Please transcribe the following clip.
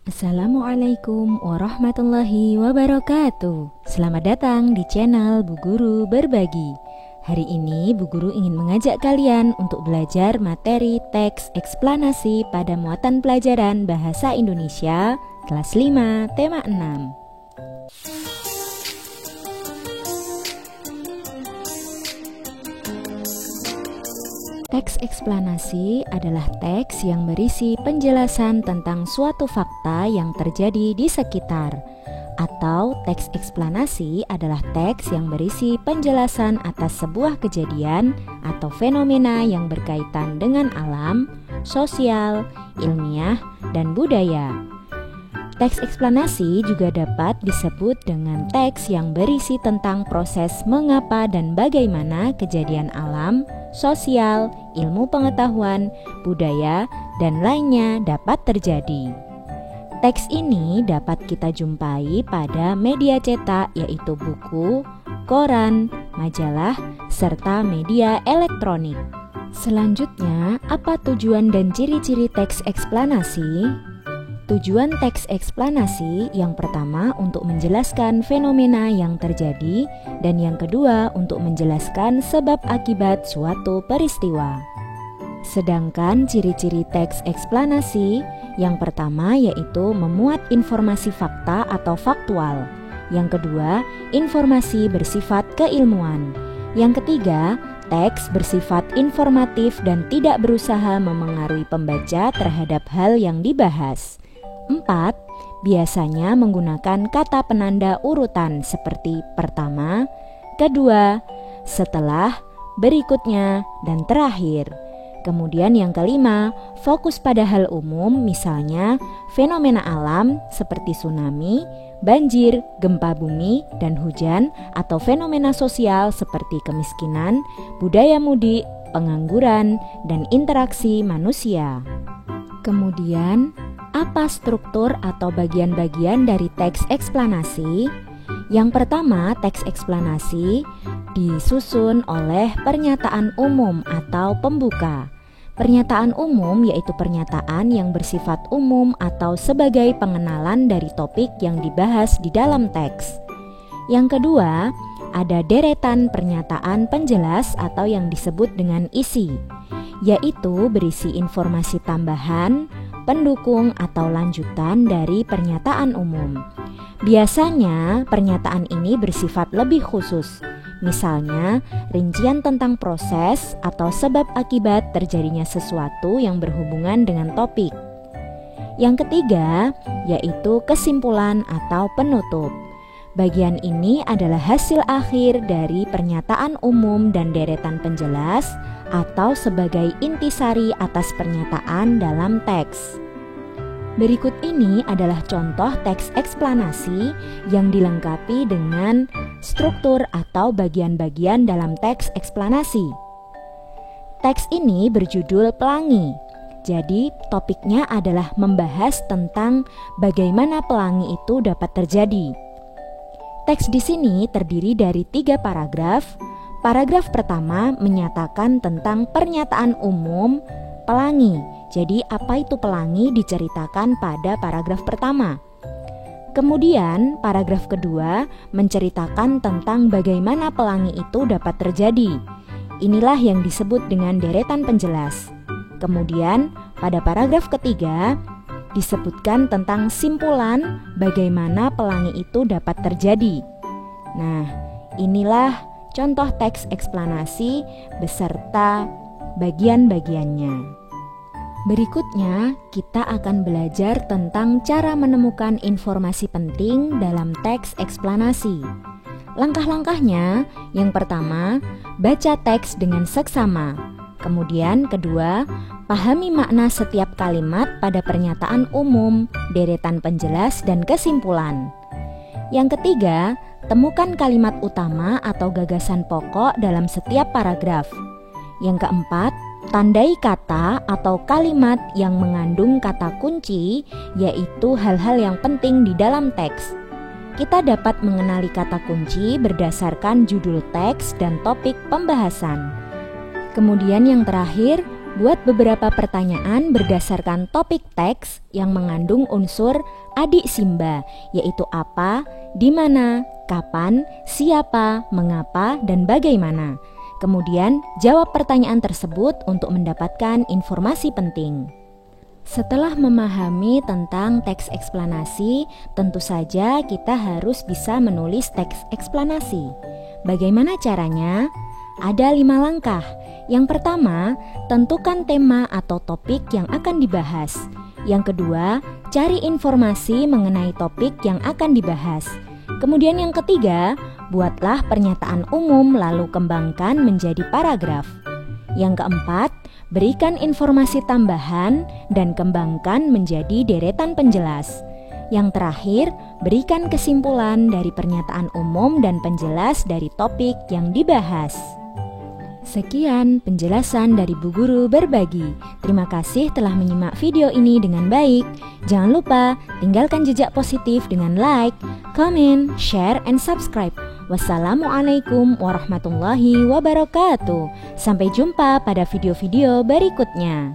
Assalamualaikum warahmatullahi wabarakatuh. Selamat datang di channel Bu Guru Berbagi. Hari ini Bu Guru ingin mengajak kalian untuk belajar materi teks eksplanasi pada muatan pelajaran Bahasa Indonesia kelas 5 tema 6. Teks eksplanasi adalah teks yang berisi penjelasan tentang suatu fakta yang terjadi di sekitar. Atau teks eksplanasi adalah teks yang berisi penjelasan atas sebuah kejadian atau fenomena yang berkaitan dengan alam, sosial, ilmiah, dan budaya. Teks eksplanasi juga dapat disebut dengan teks yang berisi tentang proses mengapa dan bagaimana kejadian alam, sosial, ilmu pengetahuan, budaya, dan lainnya dapat terjadi. Teks ini dapat kita jumpai pada media cetak yaitu buku, koran, majalah, serta media elektronik. Selanjutnya, apa tujuan dan ciri-ciri teks eksplanasi? Tujuan teks eksplanasi yang pertama untuk menjelaskan fenomena yang terjadi dan yang kedua untuk menjelaskan sebab akibat suatu peristiwa. Sedangkan ciri-ciri teks eksplanasi yang pertama yaitu memuat informasi fakta atau faktual. Yang kedua, informasi bersifat keilmuan. Yang ketiga, teks bersifat informatif dan tidak berusaha memengaruhi pembaca terhadap hal yang dibahas. 4. Biasanya menggunakan kata penanda urutan seperti pertama, kedua, setelah, berikutnya, dan terakhir. Kemudian yang kelima, fokus pada hal umum misalnya fenomena alam seperti tsunami, banjir, gempa bumi, dan hujan, atau fenomena sosial seperti kemiskinan, budaya mudik, pengangguran, dan interaksi manusia. Kemudian, apa struktur atau bagian-bagian dari teks eksplanasi? Yang pertama, teks eksplanasi disusun oleh pernyataan umum atau pembuka. Pernyataan umum yaitu pernyataan yang bersifat umum atau sebagai pengenalan dari topik yang dibahas di dalam teks. Yang kedua, ada deretan pernyataan penjelas atau yang disebut dengan isi, yaitu berisi informasi tambahan, pendukung atau lanjutan dari pernyataan umum. Biasanya pernyataan ini bersifat lebih khusus, misalnya rincian tentang proses atau sebab akibat terjadinya sesuatu yang berhubungan dengan topik. Yang ketiga, yaitu kesimpulan atau penutup. Bagian ini adalah hasil akhir dari pernyataan umum dan deretan penjelas atau sebagai intisari atas pernyataan dalam teks. Berikut ini adalah contoh teks eksplanasi yang dilengkapi dengan struktur atau bagian-bagian dalam teks eksplanasi. Teks ini berjudul Pelangi. Jadi, topiknya adalah membahas tentang bagaimana pelangi itu dapat terjadi. Teks di sini terdiri dari 3 paragraf. Paragraf pertama menyatakan tentang pernyataan umum pelangi. Jadi apa itu pelangi diceritakan pada paragraf pertama. Kemudian paragraf kedua menceritakan tentang bagaimana pelangi itu dapat terjadi. Inilah yang disebut dengan deretan penjelas. Kemudian pada paragraf ketiga disebutkan tentang simpulan bagaimana pelangi itu dapat terjadi. Nah, inilah contoh teks eksplanasi beserta bagian-bagiannya. Berikutnya, kita akan belajar tentang cara menemukan informasi penting dalam teks eksplanasi. Langkah-langkahnya, yang pertama, baca teks dengan seksama. Kemudian kedua, pahami makna setiap kalimat pada pernyataan umum, deretan penjelas, dan kesimpulan. Yang ketiga, temukan kalimat utama atau gagasan pokok dalam setiap paragraf. Yang keempat, tandai kata atau kalimat yang mengandung kata kunci, yaitu hal-hal yang penting di dalam teks. Kita dapat mengenali kata kunci berdasarkan judul teks dan topik pembahasan. Kemudian yang terakhir, Buat beberapa pertanyaan berdasarkan topik teks yang mengandung unsur adik Simba, yaitu apa, di mana, kapan, siapa, mengapa, dan bagaimana. Kemudian, jawab pertanyaan tersebut untuk mendapatkan informasi penting. Setelah memahami tentang teks eksplanasi, tentu saja kita harus bisa menulis teks eksplanasi. Bagaimana caranya? Ada 5 langkah. Yang pertama, tentukan tema atau topik yang akan dibahas. Yang kedua, cari informasi mengenai topik yang akan dibahas. Kemudian yang ketiga, buatlah pernyataan umum lalu kembangkan menjadi paragraf. Yang keempat, berikan informasi tambahan dan kembangkan menjadi deretan penjelas. Yang terakhir, berikan kesimpulan dari pernyataan umum dan penjelas dari topik yang dibahas. Sekian penjelasan dari Bu Guru Berbagi. Terima kasih telah menyimak video ini dengan baik. Jangan lupa tinggalkan jejak positif dengan like, comment, share, and subscribe. Wassalamualaikum warahmatullahi wabarakatuh. Sampai jumpa pada video-video berikutnya.